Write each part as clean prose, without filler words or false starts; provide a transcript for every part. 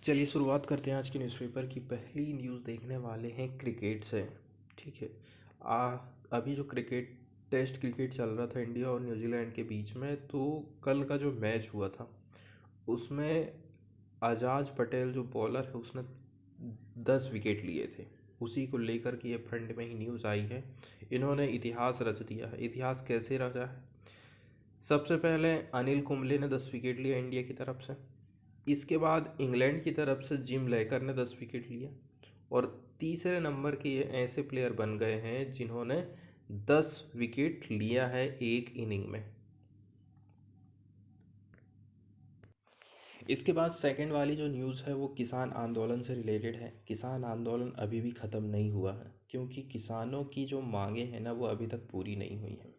चलिए शुरुआत करते हैं आज की न्यूज़पेपर की। पहली न्यूज़ देखने वाले हैं क्रिकेट से। ठीक है। अभी जो टेस्ट क्रिकेट चल रहा था इंडिया और न्यूजीलैंड के बीच में, तो कल का जो मैच हुआ था उसमें आजाज पटेल जो बॉलर है उसने 10 विकेट लिए थे। उसी को लेकर के ये फ्रंट में ही न्यूज़ आई है। इन्होंने इतिहास रच दिया है। इतिहास कैसे रचा है? सबसे पहले अनिल कुंबले ने 10 विकेट लिया इंडिया की तरफ से। इसके बाद इंग्लैंड की तरफ से जिम लेकर ने 10 विकेट लिए और तीसरे नंबर के ये ऐसे प्लेयर बन गए हैं जिन्होंने 10 विकेट लिया है एक इनिंग में। इसके बाद सेकंड वाली जो न्यूज़ है वो किसान आंदोलन से रिलेटेड है। किसान आंदोलन अभी भी ख़त्म नहीं हुआ है क्योंकि किसानों की जो मांगें हैं ना वो अभी तक पूरी नहीं हुई हैं।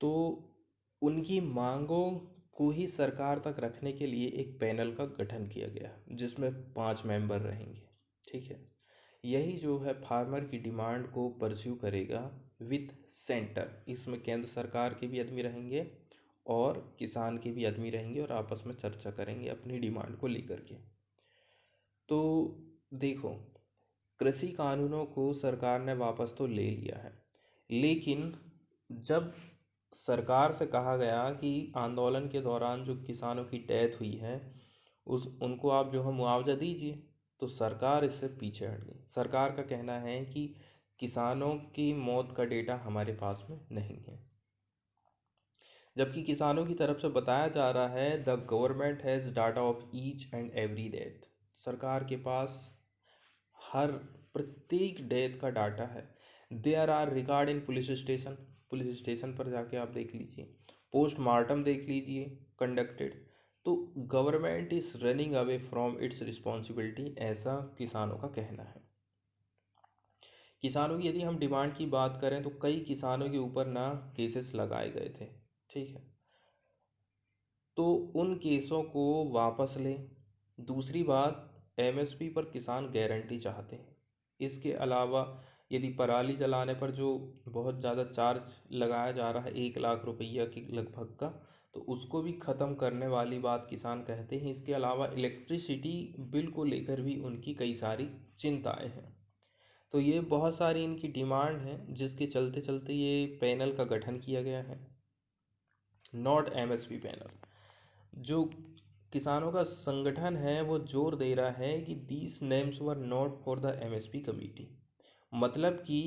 तो उनकी मांगों को ही सरकार तक रखने के लिए एक पैनल का गठन किया गया जिसमें 5 मेंबर रहेंगे। ठीक है। यही जो है फार्मर की डिमांड को परस्यू करेगा विद सेंटर। इसमें केंद्र सरकार के भी आदमी रहेंगे और किसान के भी आदमी रहेंगे और आपस में चर्चा करेंगे अपनी डिमांड को लेकर के। तो देखो, कृषि कानूनों को सरकार ने वापस तो ले लिया है, लेकिन जब सरकार से कहा गया कि आंदोलन के दौरान जो किसानों की डेथ हुई है उनको आप जो है मुआवजा दीजिए, तो सरकार इससे पीछे हट गई। सरकार का कहना है कि किसानों की मौत का डेटा हमारे पास में नहीं है, जबकि किसानों की तरफ से बताया जा रहा है the government has data of each and every death. सरकार के पास हर प्रत्येक डेथ का डाटा है। There are record in police station पर जाके आप देख लीजिए, पोस्टमार्टम देख लीजिए कंडक्टेड। तो government is running away from its responsibility, ऐसा किसानों का कहना है। किसानों की यदि हम डिमांड की बात करें तो कई किसानों के ऊपर ना केसेस लगाए गए थे। ठीक है। तो उन केसों को वापस लें। दूसरी बात, एमएसपी पर किसान गारंटी चाहते हैं। इसके अलावा यदि पराली जलाने पर जो बहुत ज़्यादा चार्ज लगाया जा रहा है 1 लाख रुपया के लगभग का, तो उसको भी ख़त्म करने वाली बात किसान कहते हैं। इसके अलावा इलेक्ट्रिसिटी बिल को लेकर भी उनकी कई सारी चिंताएं हैं। तो ये बहुत सारी इनकी डिमांड है जिसके चलते चलते ये पैनल का गठन किया गया है, नॉट एमएसपी पैनल। जो किसानों का संगठन है वो जोर दे रहा है कि these names were not for the MSP committee. मतलब कि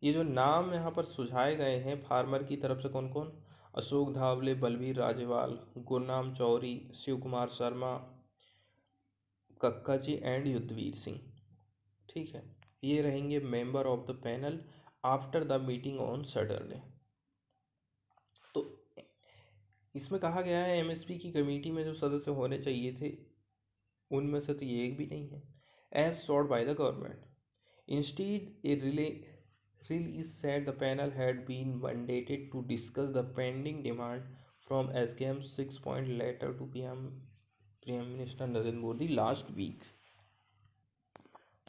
ये जो नाम यहाँ पर सुझाए गए हैं फार्मर की तरफ से, कौन कौन? अशोक धावले, बलवीर राजेवाल, गुरनाम चौरी, शिव कुमार शर्मा, कक्का जी एंड युद्धवीर सिंह। ठीक है। ये रहेंगे member of the panel after the meeting on Saturday. तो इसमें कहा गया है एमएसपी की कमेटी में जो सदस्य होने चाहिए थे उनमें से तो ये एक भी नहीं है, as sought by the government. Instead a release said the panel had been mandated to discuss the pending demand from SKM's 6-point letter to PM Minister Narendra Modi last week.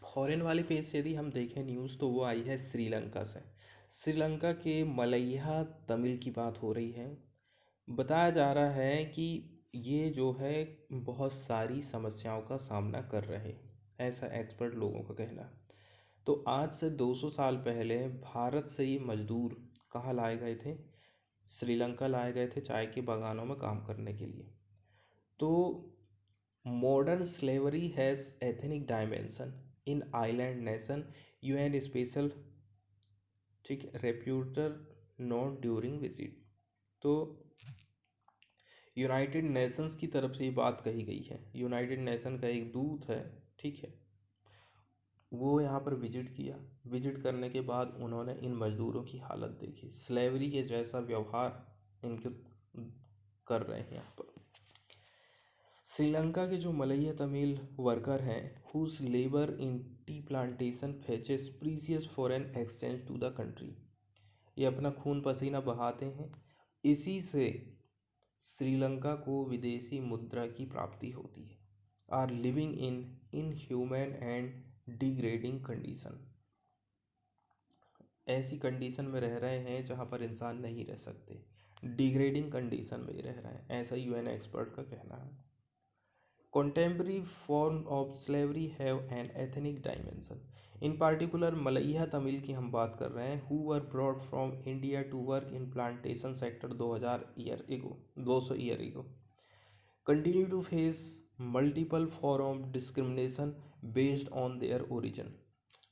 Foreign वाले page से यदि हम देखें news तो वो आई है श्रीलंका से। श्रीलंका के मलैया तमिल की बात हो रही है। बताया जा रहा है कि ये जो है बहुत सारी समस्याओं का सामना कर रहे, ऐसा एक्सपर्ट लोगों का कहना है। तो आज से 200 साल पहले भारत से ये मजदूर कहाँ लाए गए थे? श्रीलंका लाए गए थे चाय के बागानों में काम करने के लिए। तो modern slavery has ethnic dimension in island nation, UN special ठीक रेप्यूटर नोट ड्यूरिंग विजिट। तो यूनाइटेड नेशंस की तरफ से ये बात कही गई है। यूनाइटेड नेशन का एक दूत है, ठीक है, वो यहाँ पर विजिट किया। विजिट करने के बाद उन्होंने इन मज़दूरों की हालत देखी, स्लेवरी के जैसा व्यवहार इनके कर रहे हैं यहाँ पर। श्रीलंका के जो मलैया तमिल वर्कर हैं whose labour in tea plantation fetches precious foreign exchange to the country, ये अपना खून पसीना बहाते हैं, इसी से श्रीलंका को विदेशी मुद्रा की प्राप्ति होती है। Are living in inhuman and degrading condition, ऐसी कंडीशन में रह रहे हैं जहाँ पर इंसान नहीं रह सकते, डिग्रेडिंग कंडीशन में रह रहे हैं, ऐसा यूएन एक्सपर्ट का कहना है। contemporary form of slavery have an ethnic dimension. In particular, Malaiya Tamil की हम बात कर रहे हैं, who were brought from India to work in plantation sector 200 year ago, continue to face multiple form of discrimination based on their origin.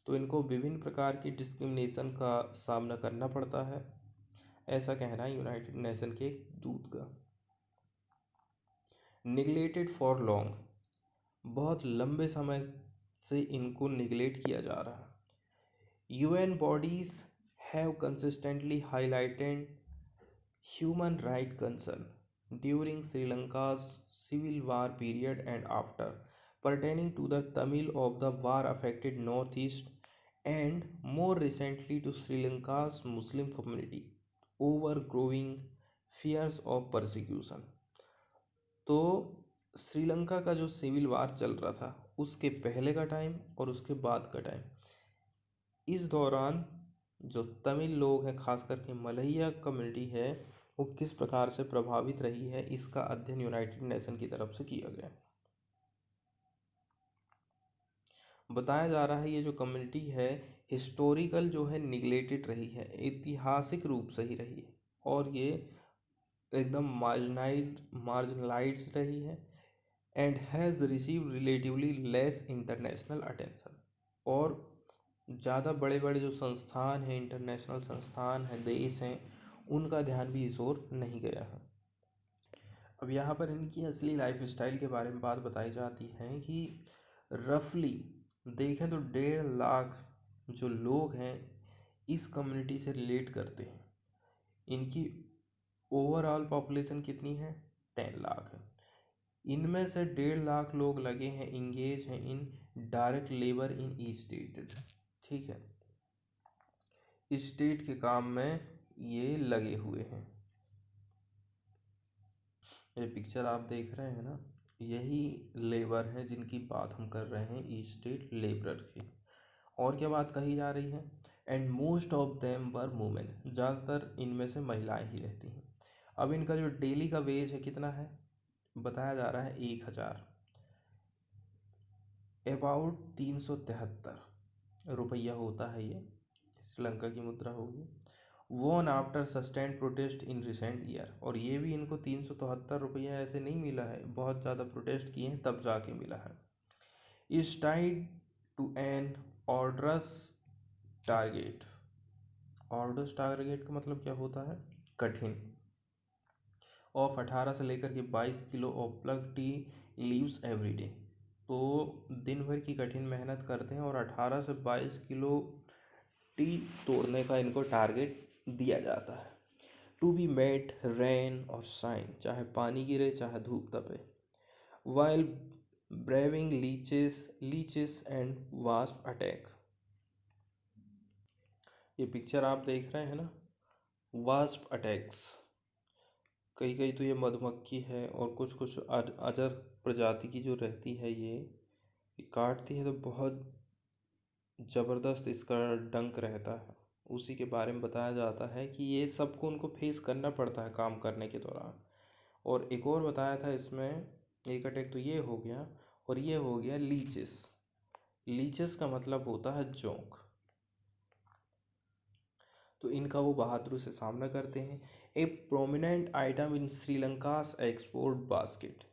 तो इनको विभिन्न प्रकार की डिस्क्रिमिनेशन का सामना करना पड़ता है, ऐसा कहना है यूनाइटेड नेशन के एक दूत का। निगलेटेड फॉर लॉन्ग, बहुत लंबे समय से इनको निगलेक्ट किया जा रहा है। UN bodies have consistently highlighted human right concern during Sri Lanka's civil war period and after, pertaining to the Tamil of the war affected northeast and more recently to Sri Lanka's Muslim community over growing fears of persecution। तो श्रीलंका का जो civil वार चल रहा था उसके पहले का time और उसके बाद का टाइम, इस दौरान जो तमिल लोग हैं, खास करके मलैया कम्युनिटी है, वो किस प्रकार से प्रभावित रही है, इसका अध्ययन यूनाइटेड नेशन की तरफ से किया गया। बताया जा रहा है ये जो कम्युनिटी है हिस्टोरिकल जो है निगलेक्टेड रही है, ऐतिहासिक रूप से ही रही है, और ये एकदम मार्जिनलाइज्ड रही है and has receive relatively less international attention, और ज़्यादा बड़े बड़े जो संस्थान हैं, इंटरनेशनल संस्थान हैं, देश हैं, उनका ध्यान भी इस ओर नहीं गया है। अब यहाँ पर इनकी असली लाइफ स्टाइल के बारे में बात बताई जाती है कि रफली देखें तो 1.5 लाख जो लोग हैं इस कम्युनिटी से रिलेट करते हैं। इनकी ओवरऑल पॉपुलेशन कितनी है? 10 लाख है। इनमें से 1.5 लाख लोग लगे हैं, इंगेज हैं in direct labour in E state. ठीक है, स्टेट के काम में ये लगे हुए हैं। ये पिक्चर आप देख रहे हैं ना, यही लेबर है जिनकी बात हम कर रहे हैं, ई स्टेट लेबरर की। और क्या बात कही जा रही है? And most of them were women, ज़्यादातर इनमें से महिलाएं ही रहती हैं। अब इनका जो डेली का वेज है कितना है? बताया जा रहा है 1000, अबाउट 373 रुपया होता है, ये श्रीलंका की मुद्रा होगी। Won after sustained protest in recent year, और ये भी इनको 373 रुपया ऐसे नहीं मिला है, बहुत ज़्यादा प्रोटेस्ट किए हैं तब जाके मिला है। Is tied to an arduous target. Arduous target का मतलब क्या होता है? कठिन। ऑफ 18 से लेकर के 22 kilo of plug tea leaves every day, तो दिन भर की कठिन मेहनत करते हैं और 18 से 22 किलो टी तोड़ने का इनको टारगेट दिया जाता है। To be met rain or shine, चाहे पानी गिरे चाहे धूप तपे। While braving leeches and wasp attack. ये पिक्चर आप देख रहे हैं ना, वास्प अटैक्स, कई तो ये मधुमक्खी है और कुछ अजर प्रजाति की जो रहती है ये काटती है तो बहुत ज़बरदस्त इसका डंक रहता है। उसी के बारे में बताया जाता है कि ये सबको उनको फेस करना पड़ता है काम करने के दौरान। और एक और बताया था इसमें, एक अटैक तो ये हो गया, और ये हो गया लीचेस। लीचेस का मतलब होता है जोंक। तो इनका वो बहादुरी से सामना करते हैं। A prominent item in Sri Lanka's export basket,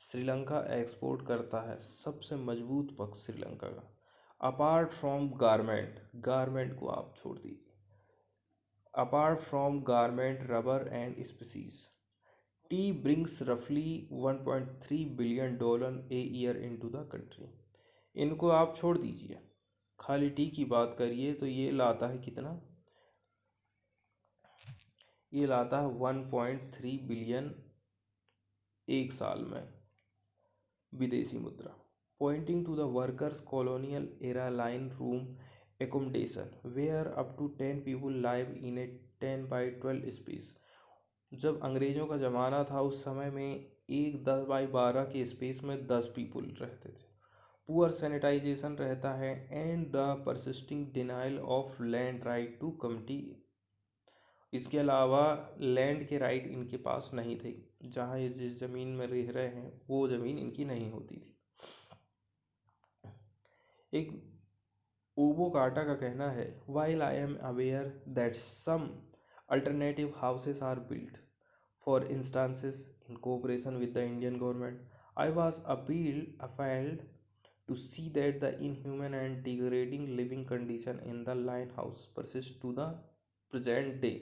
Sri Lanka export करता है, सबसे मजबूत पक्ष श्रीलंका का। अपार्ट फ्रॉम गारमेंट को आप छोड़ दीजिए, apart from garment, rubber and species, T brings रफली $1.3 billion a year into the country. इनको आप छोड़ दीजिए, खाली टी की बात करिए तो ये लाता है कितना? ये लाता है 1.3 बिलियन एक साल में विदेशी मुद्रा। Pointing to the workers colonial era line room accommodation where up to 10 people live in a 10x12 space. जब अंग्रेज़ों का ज़माना था उस समय में एक 10x12 के स्पेस में 10 पीपल रहते थे। पुअर सैनिटाइजेशन रहता है and the persisting denial of land right to community. इसके अलावा लैंड के राइट इनके पास नहीं थे। जहाँ ये जिस ज़मीन में रह रहे हैं वो ज़मीन इनकी नहीं होती थी। एक ओबो काटा का कहना है, while I am aware that some alternative houses are built for instances in cooperation with the Indian government, I was appalled to see that the inhuman and degrading living condition in the line house persist to the present day।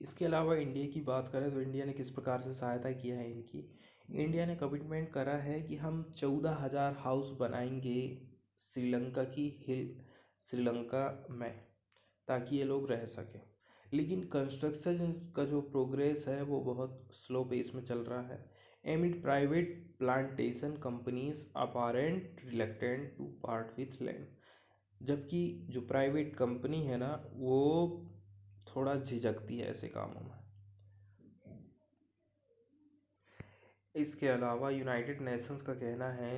इसके अलावा India की बात करें तो India ने किस प्रकार से सहायता किया है इनकी। इंडिया ने कमिटमेंट करा है कि हम 14,000 हाउस बनाएंगे श्रीलंका में, ताकि ये लोग रह सकें। लेकिन कंस्ट्रक्शन का जो प्रोग्रेस है वो बहुत स्लो पेस में चल रहा है। Amid private plantation companies apparent reluctant to part with land, जबकि जो प्राइवेट कंपनी है ना वो थोड़ा झिझकती है ऐसे कामों में। इसके अलावा यूनाइटेड नेशंस का कहना है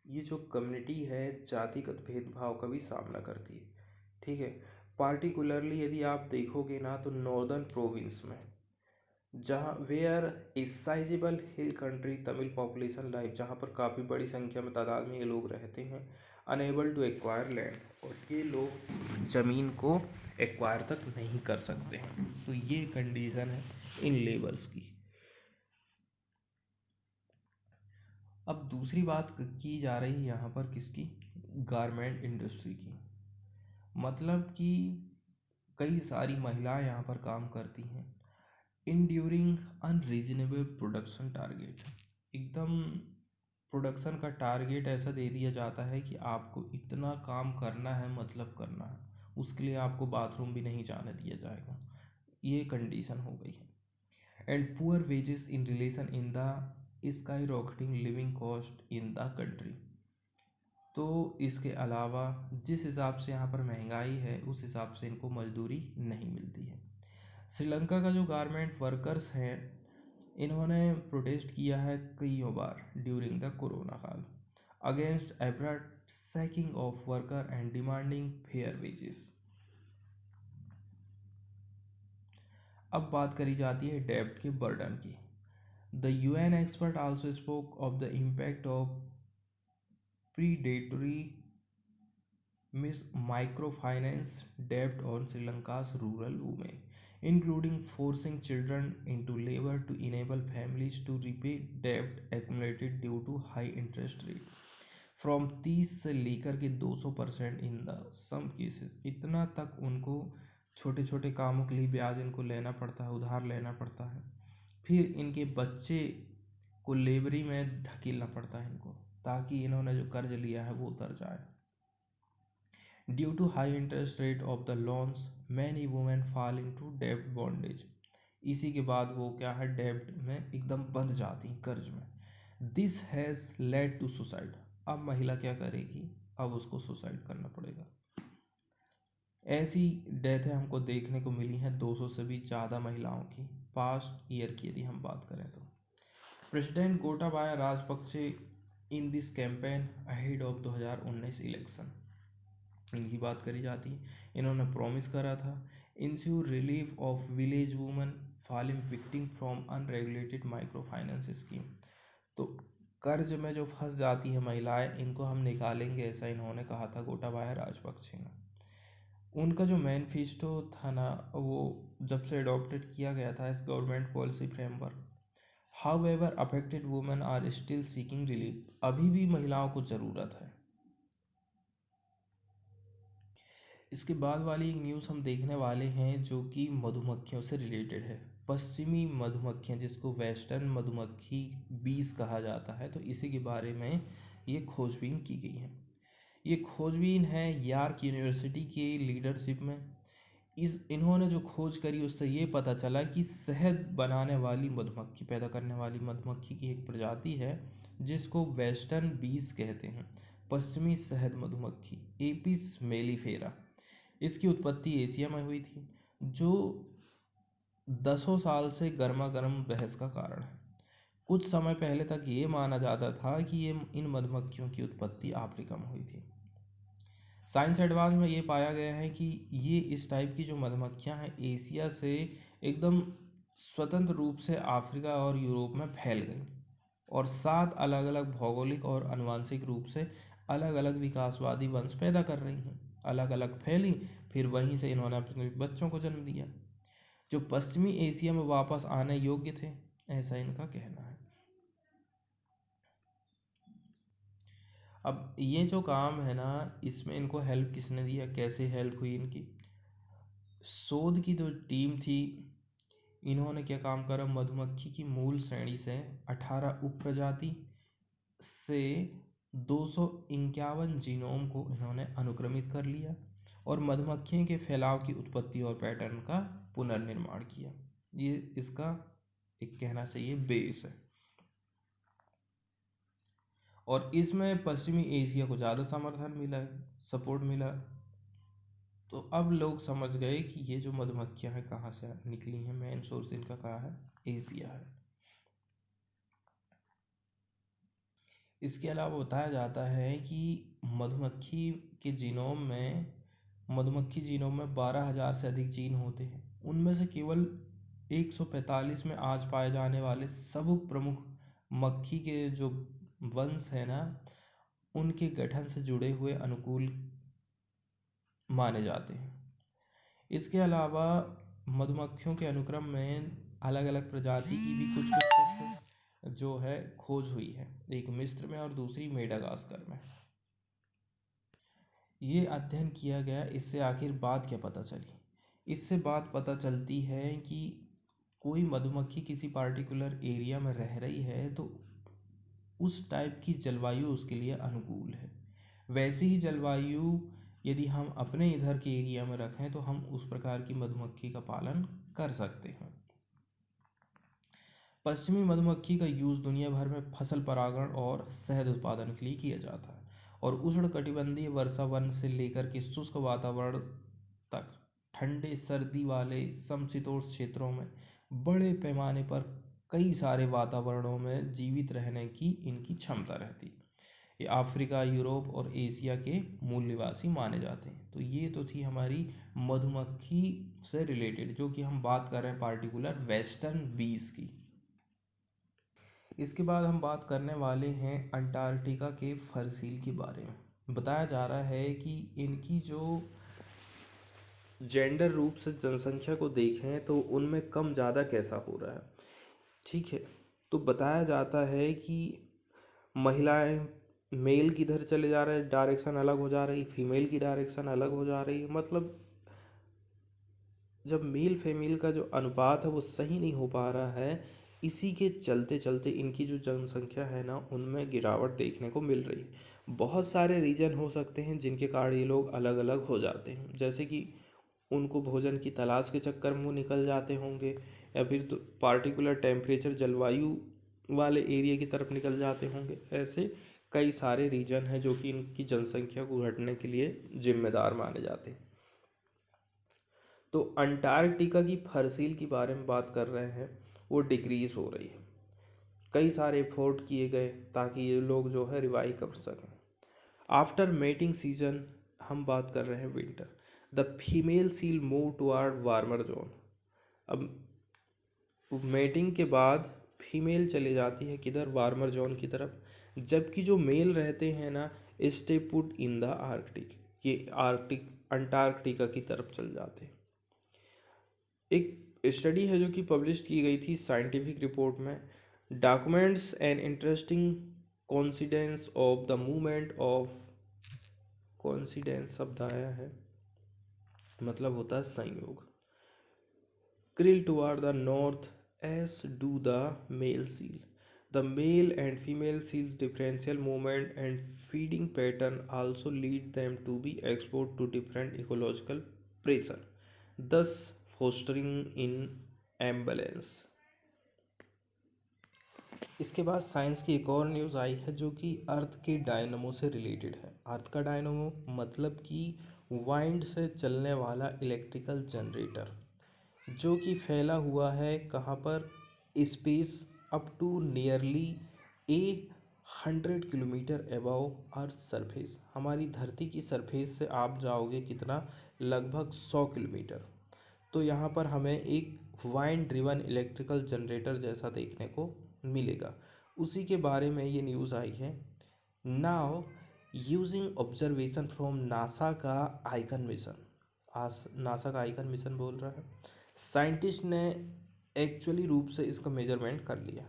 ये जो कम्युनिटी है जातिगत भेदभाव का भी सामना करती है। ठीक है, पार्टिकुलरली यदि आप देखोगे ना तो नॉर्दर्न प्रोविंस में, जहाँ where a sizeable hill country Tamil population life, जहाँ पर काफ़ी बड़ी संख्या में तादाद में ये लोग रहते हैं, अनेबल टू एक्वायर लैंड, और ये लोग ज़मीन को एक्वायर तक नहीं कर सकते हैं। तो ये कंडीशन है इन लेबर्स की। अब दूसरी बात की जा रही है यहाँ पर किसकी, गारमेंट इंडस्ट्री की। मतलब कि कई सारी महिलाएं यहाँ पर काम करती हैं। इंड्यूरिंग अनरीजनेबल प्रोडक्शन टारगेट, एकदम प्रोडक्शन का टारगेट ऐसा दे दिया जाता है कि आपको इतना काम करना है, मतलब करना है, उसके लिए आपको बाथरूम भी नहीं जाने दिया जाएगा। ये कंडीशन हो गई है। And poor wages in relation in the sky rocketing living cost in the country. तो इसके अलावा जिस हिसाब से यहाँ पर महंगाई है उस हिसाब से इनको मजदूरी नहीं मिलती है। श्रीलंका का जो गारमेंट वर्कर्स हैं इन्होंने प्रोटेस्ट किया है कईयों बार ड्यूरिंग द कोरोना काल against abrupt sacking of worker and demanding fair wages. अब बात करी जाती है डेब्ट के बर्डन की। The UN expert also spoke of the impact of predatory microfinance debt on Sri Lanka's rural women, including forcing children into labor to enable families to repay debt accumulated due to high interest rate from 30 से लेकर के 200% in the some cases. इतना तक उनको छोटे छोटे कामों के लिए ब्याज इनको लेना पड़ता है, उधार लेना पड़ता है, फिर इनके बच्चे को लेबरी में धकेलना पड़ता है इनको, ताकि इन्होंने जो कर्ज लिया है वो उतर जाए। Due to high interest rate of the loans many women fall into डेब्ट बॉन्डेज। इसी के बाद वो क्या है, डेब्ट में एकदम बंध जाती हैं, कर्ज में। This has led to suicide. अब महिला क्या करेगी, अब उसको सुसाइड करना पड़ेगा। ऐसी डेथें हमको देखने को मिली हैं 200 से भी ज़्यादा महिलाओं की पास्ट ईयर की यदि हम बात करें तो। President Gotabaya Rajapaksa in this campaign ahead of 2019 election, इनकी बात करी जाती है। इन्होंने प्रॉमिस करा था ensure relief of village women falling victim from unregulated micro finance scheme. तो कर्ज में जो फंस जाती है महिलाएं, इनको हम निकालेंगे, ऐसा इन्होंने कहा था गोटाबाया राजपक्षे ने। उनका जो मैनिफेस्टो था ना वो जब से अडॉप्टेड किया गया था as government policy framework, however affected women are still seeking relief. अभी भी महिलाओं को ज़रूरत है। इसके बाद वाली एक न्यूज़ हम देखने वाले हैं जो कि मधुमक्खियों से रिलेटेड है। पश्चिमी मधुमक्खियाँ, जिसको वेस्टर्न मधुमक्खी बीज कहा जाता है, तो इसी के बारे में ये खोजबीन की गई है। ये खोजबीन है यार्क यूनिवर्सिटी के लीडरशिप में। इन्होंने जो खोज करी उससे ये पता चला कि शहद बनाने वाली मधुमक्खी, पैदा करने वाली मधुमक्खी की एक प्रजाति है जिसको वेस्टर्न बीज कहते हैं, पश्चिमी शहद मधुमक्खी एपिस मेलिफेरा। इसकी उत्पत्ति एशिया में हुई थी, जो दसों साल से गर्मा गर्म बहस का कारण है। कुछ समय पहले तक ये माना जाता था कि ये इन मधुमक्खियों की उत्पत्ति अफ्रीका में हुई थी। साइंस एडवांस में ये पाया गया है कि ये इस टाइप की जो मधुमक्खियाँ हैं एशिया से एकदम स्वतंत्र रूप से अफ्रीका और यूरोप में फैल गई और 7 अलग अलग भौगोलिक और आनुवंशिक रूप से अलग अलग विकासवादी वंश पैदा कर रही हैं। अलग अलग फैली, फिर वहीं से इन्होंने अपने बच्चों को जन्म दिया जो पश्चिमी एशिया में वापस आने योग्य थे, ऐसा इनका कहना है। अब ये जो काम है ना, इसमें इनको हेल्प किसने दिया, कैसे हेल्प हुई इनकी? शोध की जो टीम थी, इन्होंने क्या काम करा, मधुमक्खी की मूल श्रेणी से 18 उप प्रजाति से 251 जीनोम को इन्होंने अनुक्रमित कर लिया और मधुमक्खियों के फैलाव की उत्पत्ति और पैटर्न का पुनर्निर्माण किया। ये इसका एक कहना चाहिए बेस है और इसमें पश्चिमी एशिया को ज़्यादा समर्थन मिला है, सपोर्ट मिला। तो अब लोग समझ गए कि ये जो मधुमक्खियां हैं कहाँ से निकली हैं, मेन सोर्स इनका कहाँ है, एशिया है। इसके अलावा बताया जाता है कि मधुमक्खी के जीनोम में मधुमक्खी जीनोम में 12,000 से अधिक जीन होते हैं। उनमें से केवल 145 में आज पाए जाने वाले सब प्रमुख मक्खी के जो वंश है ना, उनके गठन से जुड़े हुए अनुकूल माने जाते हैं। इसके अलावा मधुमक्खियों के अनुक्रम में अलग अलग प्रजाति की भी कुछ जो है खोज हुई है, एक मिस्र में और दूसरी मेडागास्कर में। ये अध्ययन किया गया, इससे आखिर बात क्या पता चली? इससे बात पता चलती है कि कोई मधुमक्खी किसी पार्टिकुलर एरिया में रह रही है तो उस टाइप की जलवायु उसके लिए अनुकूल है। वैसी ही जलवायु यदि हम अपने इधर के एरिया में रखें तो हम उस प्रकार की मधुमक्खी का पालन कर सकते हैं। पश्चिमी मधुमक्खी का यूज़ दुनिया भर में फसल परागण और शहद उत्पादन के लिए किया जाता है और उष्णकटिबंधीय वर्षा वन से लेकर के शुष्क वातावरण तक ठंडे सर्दी वाले समशीतोष्ण क्षेत्रों में बड़े पैमाने पर कई सारे वातावरणों में जीवित रहने की इनकी क्षमता रहती है। ये अफ्रीका, यूरोप और एशिया के मूल निवासी माने जाते हैं। तो ये तो थी हमारी मधुमक्खी से रिलेटेड, जो कि हम बात कर रहे हैं पार्टिकुलर वेस्टर्न बीज की। इसके बाद हम बात करने वाले हैं अंटार्कटिका के फरसील के बारे में। बताया जा रहा है कि इनकी जो जेंडर रूप से जनसंख्या को देखें तो उनमें कम ज़्यादा कैसा हो रहा है, ठीक है। तो बताया जाता है कि महिलाएं मेल किधर चले जा रहे हैं, डायरेक्शन अलग हो जा रही, फीमेल की डायरेक्शन अलग हो जा रही है। मतलब जब मेल फीमेल का जो अनुपात है वो सही नहीं हो पा रहा है, इसी के चलते चलते इनकी जो जनसंख्या है ना, उनमें गिरावट देखने को मिल रही है। बहुत सारे रीजन हो सकते हैं जिनके कारण ये लोग अलग अलग हो जाते हैं, जैसे कि उनको भोजन की तलाश के चक्कर में वो निकल जाते होंगे, या फिर तो पार्टिकुलर टेम्परेचर जलवायु वाले एरिया की तरफ निकल जाते होंगे। ऐसे कई सारे रीजन हैं जो कि इनकी जनसंख्या को घटने के लिए जिम्मेदार माने जाते हैं। तो अंटार्कटिका की फरसील के बारे में बात कर रहे हैं, वो डिक्रीज हो रही है। कई सारे एफर्ट किए गए ताकि ये लोग जो है रिवाइव कर सकें। आफ्टर मेटिंग सीजन हम बात कर रहे हैं winter, the female seal move toward warmer zone. अब मेटिंग के बाद फीमेल चले जाती है किधर, वार्मर जोन की तरफ, जबकि जो मेल रहते हैं ना, stay put in the Arctic, ये आर्कटिक अंटार्कटिका की तरफ चल जाते हैं। एक स्टडी है जो कि पब्लिश की गई थी साइंटिफिक रिपोर्ट में, documents an interesting coincidence of the movement of, coincidence शब्द आया है, मतलब होता है संयोग, krill toward the north as do the male seal. The male and female seals' differential movement and feeding pattern also lead them to be exposed to different ecological pressure, thus fostering in imbalance. इसके बाद science की एक और news आई है जो कि अर्थ के dynamo से रिलेटेड है। अर्थ का डायनमो मतलब कि वाइंड से चलने वाला इलेक्ट्रिकल जनरेटर, जो कि फैला हुआ है कहाँ पर, space up to nearly 100 kilometre above earth surface. हमारी धरती की सरफेस से आप जाओगे कितना, लगभग 100 किलोमीटर। तो यहाँ पर हमें एक वाइंड ड्रिवन इलेक्ट्रिकल जनरेटर जैसा देखने को मिलेगा। उसी के बारे में ये न्यूज़ आई है। Now using observation from NASA का आइकन मिशन, आज नासा का आइकन मिशन बोल रहा है, साइंटिस्ट ने एक्चुअली रूप से इसका मेजरमेंट कर लिया।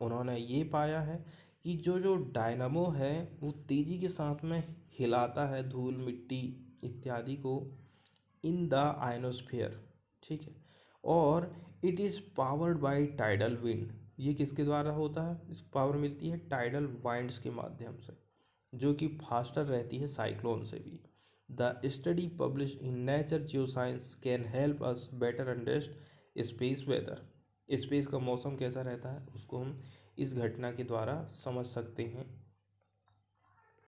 उन्होंने ये पाया है कि जो जो डायनामो है वो तेज़ी के साथ में हिलाता है धूल मिट्टी इत्यादि को इन द आयनोस्फीयर, ठीक है, और it is powered by tidal wind. ये किसके द्वारा होता है? इस पावर मिलती है टाइडल वाइंड्स के माध्यम से, जो कि फास्टर रहती है साइक्लोन से भी। The study publish in nature geoscience can help us better understand space weather. Space का मौसम कैसा रहता है उसको हम इस घटना के द्वारा समझ सकते हैं।